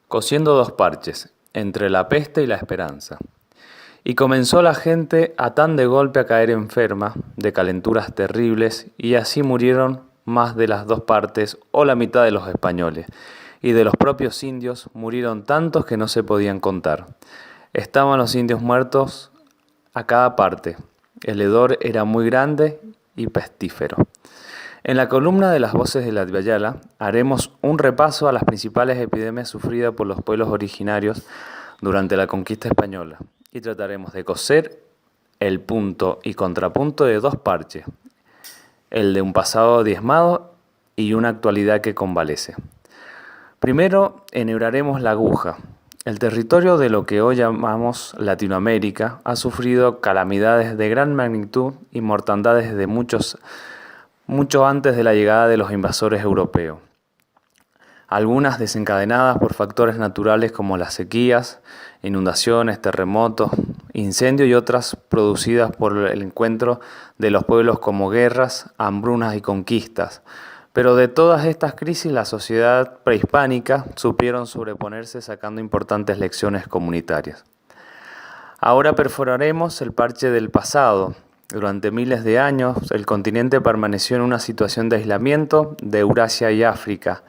cosiendo dos parches, entre la peste y la esperanza. Y comenzó la gente a tan de golpe a caer enferma, de calenturas terribles, y así murieron más de las dos partes o la mitad de los españoles, y de los propios indios murieron tantos que no se podían contar. Estaban los indios muertos a cada parte, el hedor era muy grande y pestífero. En la columna de las voces de la Adviala haremos un repaso a las principales epidemias sufridas por los pueblos originarios durante la conquista española y trataremos de coser el punto y contrapunto de dos parches, el de un pasado diezmado y una actualidad que convalece. Primero enhebraremos la aguja. El territorio de lo que hoy llamamos Latinoamérica ha sufrido calamidades de gran magnitud y mortandades de mucho antes de la llegada de los invasores europeos. Algunas desencadenadas por factores naturales como las sequías, inundaciones, terremotos, incendios y otras producidas por el encuentro de los pueblos como guerras, hambrunas y conquistas. Pero de todas estas crisis la sociedad prehispánica supieron sobreponerse sacando importantes lecciones comunitarias. Ahora perforaremos el parche del pasado. Durante miles de años el continente permaneció en una situación de aislamiento de Eurasia y África.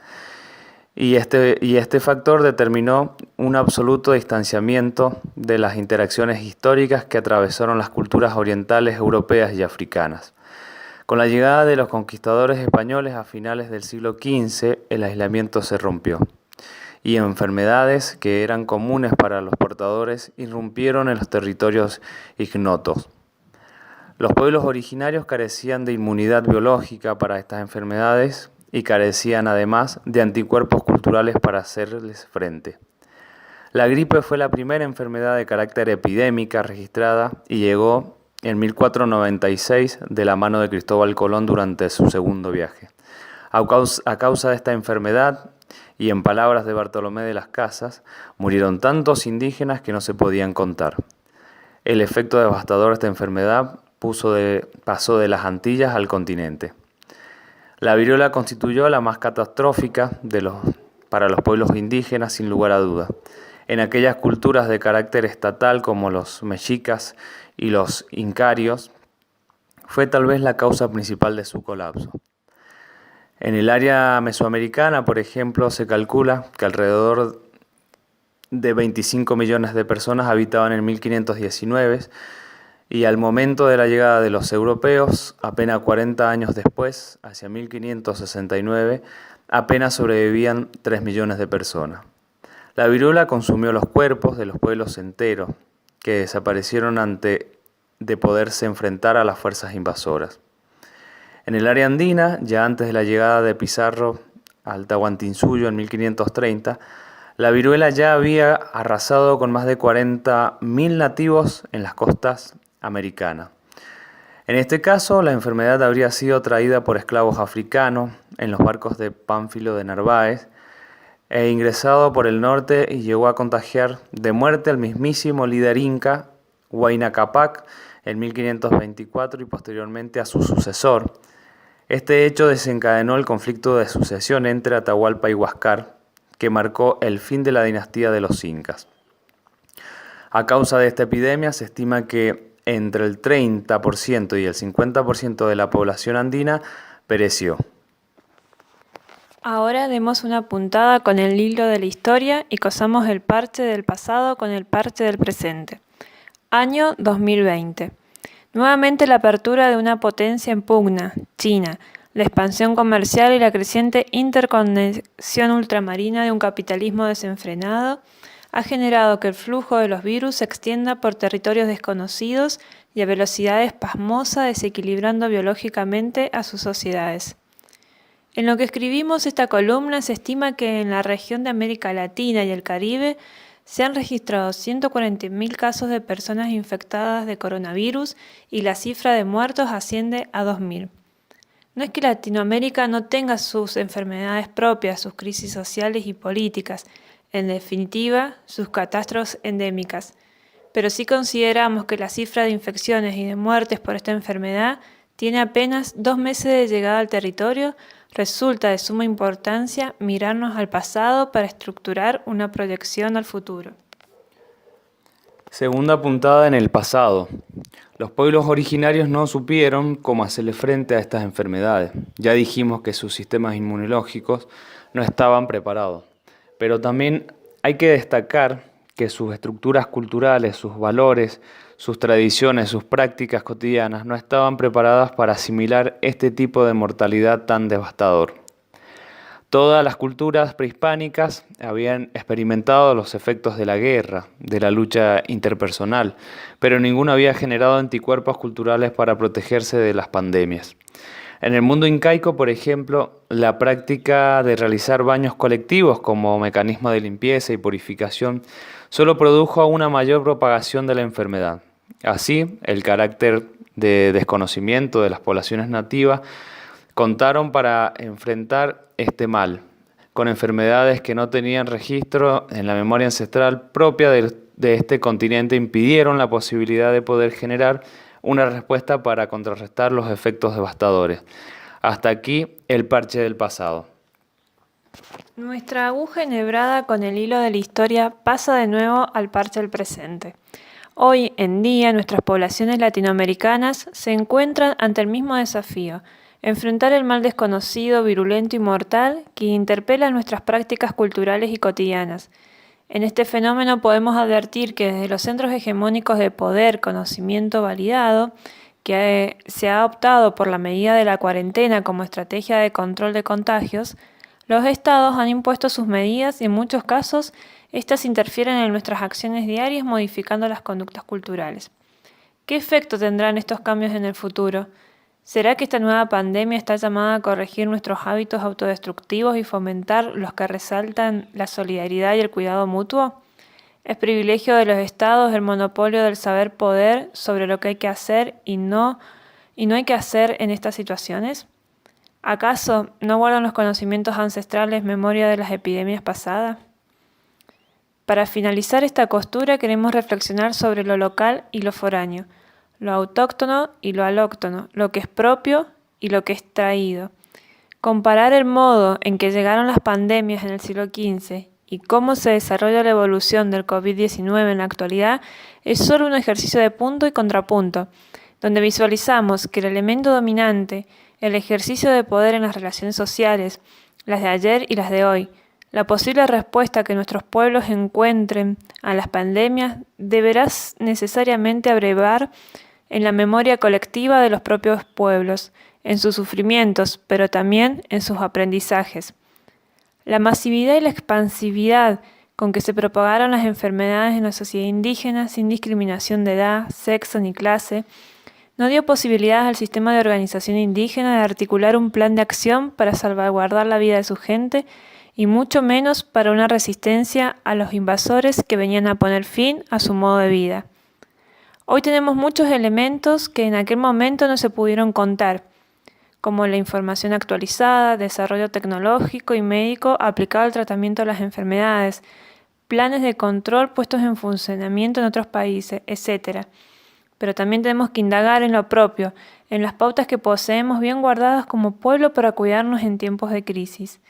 Y este factor determinó un absoluto distanciamiento de las interacciones históricas que atravesaron las culturas orientales, europeas y africanas. Con la llegada de los conquistadores españoles a finales del siglo XV, el aislamiento se rompió y enfermedades que eran comunes para los portadores irrumpieron en los territorios ignotos. Los pueblos originarios carecían de inmunidad biológica para estas enfermedades y carecían además de anticuerpos culturales para hacerles frente. La gripe fue la primera enfermedad de carácter epidémica registrada y llegó en 1496 de la mano de Cristóbal Colón durante su segundo viaje. A causa de esta enfermedad, y en palabras de Bartolomé de las Casas, murieron tantos indígenas que no se podían contar. El efecto devastador de esta enfermedad pasó de las Antillas al continente. La viruela constituyó la más catastrófica para los pueblos indígenas, sin lugar a duda. En aquellas culturas de carácter estatal como los mexicas y los incarios, fue tal vez la causa principal de su colapso. En el área mesoamericana, por ejemplo, se calcula que alrededor de 25 millones de personas habitaban en 1519 y al momento de la llegada de los europeos, apenas 40 años después, hacia 1569, apenas sobrevivían 3 millones de personas. La viruela consumió los cuerpos de los pueblos enteros, que desaparecieron antes de poderse enfrentar a las fuerzas invasoras. En el área andina, ya antes de la llegada de Pizarro al Tahuantinsuyo en 1530, la viruela ya había arrasado con más de 40.000 nativos en las costas americanas. En este caso, la enfermedad habría sido traída por esclavos africanos en los barcos de Pánfilo de Narváez e ingresado por el norte y llegó a contagiar de muerte al mismísimo líder inca Huayna Cápac en 1524 y posteriormente a su sucesor. Este hecho desencadenó el conflicto de sucesión entre Atahualpa y Huáscar, que marcó el fin de la dinastía de los incas. A causa de esta epidemia se estima que entre el 30% y el 50% de la población andina pereció. Ahora demos una puntada con el hilo de la historia y cosamos el parche del pasado con el parche del presente. Año 2020. Nuevamente la apertura de una potencia en pugna, China, la expansión comercial y la creciente interconexión ultramarina de un capitalismo desenfrenado ha generado que el flujo de los virus se extienda por territorios desconocidos y a velocidades pasmosas, desequilibrando biológicamente a sus sociedades. En lo que escribimos esta columna se estima que en la región de América Latina y el Caribe se han registrado 140.000 casos de personas infectadas de coronavirus y la cifra de muertos asciende a 2.000. No es que Latinoamérica no tenga sus enfermedades propias, sus crisis sociales y políticas, en definitiva, sus catástrofes endémicas, pero sí consideramos que la cifra de infecciones y de muertes por esta enfermedad tiene apenas 2 meses de llegada al territorio, resulta de suma importancia mirarnos al pasado para estructurar una proyección al futuro. Segunda puntada en el pasado. Los pueblos originarios no supieron cómo hacerle frente a estas enfermedades. Ya dijimos que sus sistemas inmunológicos no estaban preparados. Pero también hay que destacar que sus estructuras culturales, sus valores, sus tradiciones, sus prácticas cotidianas no estaban preparadas para asimilar este tipo de mortalidad tan devastador. Todas las culturas prehispánicas habían experimentado los efectos de la guerra, de la lucha interpersonal, pero ninguna había generado anticuerpos culturales para protegerse de las pandemias. En el mundo incaico, por ejemplo, la práctica de realizar baños colectivos como mecanismo de limpieza y purificación solo produjo una mayor propagación de la enfermedad. Así, el carácter de desconocimiento de las poblaciones nativas contaron para enfrentar este mal, con enfermedades que no tenían registro en la memoria ancestral propia de este continente, impidieron la posibilidad de poder generar una respuesta para contrarrestar los efectos devastadores. Hasta aquí el parche del pasado. Nuestra aguja enhebrada con el hilo de la historia pasa de nuevo al parche del presente. Hoy en día nuestras poblaciones latinoamericanas se encuentran ante el mismo desafío: enfrentar el mal desconocido, virulento y mortal que interpela nuestras prácticas culturales y cotidianas. En este fenómeno podemos advertir que desde los centros hegemónicos de poder, conocimiento validado, que se ha optado por la medida de la cuarentena como estrategia de control de contagios, los estados han impuesto sus medidas y en muchos casos estas interfieren en nuestras acciones diarias modificando las conductas culturales. ¿Qué efecto tendrán estos cambios en el futuro? ¿Será que esta nueva pandemia está llamada a corregir nuestros hábitos autodestructivos y fomentar los que resaltan la solidaridad y el cuidado mutuo? ¿Es privilegio de los estados el monopolio del saber poder sobre lo que hay que hacer y no hay que hacer en estas situaciones? ¿Acaso no guardan los conocimientos ancestrales memoria de las epidemias pasadas? Para finalizar esta costura queremos reflexionar sobre lo local y lo foráneo, lo autóctono y lo alóctono, lo que es propio y lo que es traído. Comparar el modo en que llegaron las pandemias en el siglo XV y cómo se desarrolla la evolución del COVID-19 en la actualidad es solo un ejercicio de punto y contrapunto, donde visualizamos que el elemento dominante, el ejercicio de poder en las relaciones sociales, las de ayer y las de hoy, la posible respuesta que nuestros pueblos encuentren a las pandemias deberá necesariamente abrevar en la memoria colectiva de los propios pueblos, en sus sufrimientos, pero también en sus aprendizajes. La masividad y la expansividad con que se propagaron las enfermedades en la sociedad indígena, sin discriminación de edad, sexo ni clase, no dio posibilidades al sistema de organización indígena de articular un plan de acción para salvaguardar la vida de su gente y mucho menos para una resistencia a los invasores que venían a poner fin a su modo de vida. Hoy tenemos muchos elementos que en aquel momento no se pudieron contar, como la información actualizada, desarrollo tecnológico y médico aplicado al tratamiento de las enfermedades, planes de control puestos en funcionamiento en otros países, etc. Pero también tenemos que indagar en lo propio, en las pautas que poseemos bien guardadas como pueblo para cuidarnos en tiempos de crisis.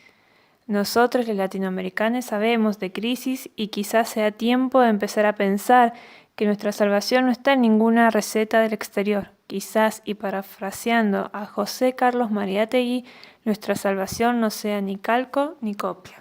Nosotros, los latinoamericanos, sabemos de crisis y quizás sea tiempo de empezar a pensar que nuestra salvación no está en ninguna receta del exterior. Quizás, y parafraseando a José Carlos Mariátegui, nuestra salvación no sea ni calco ni copia.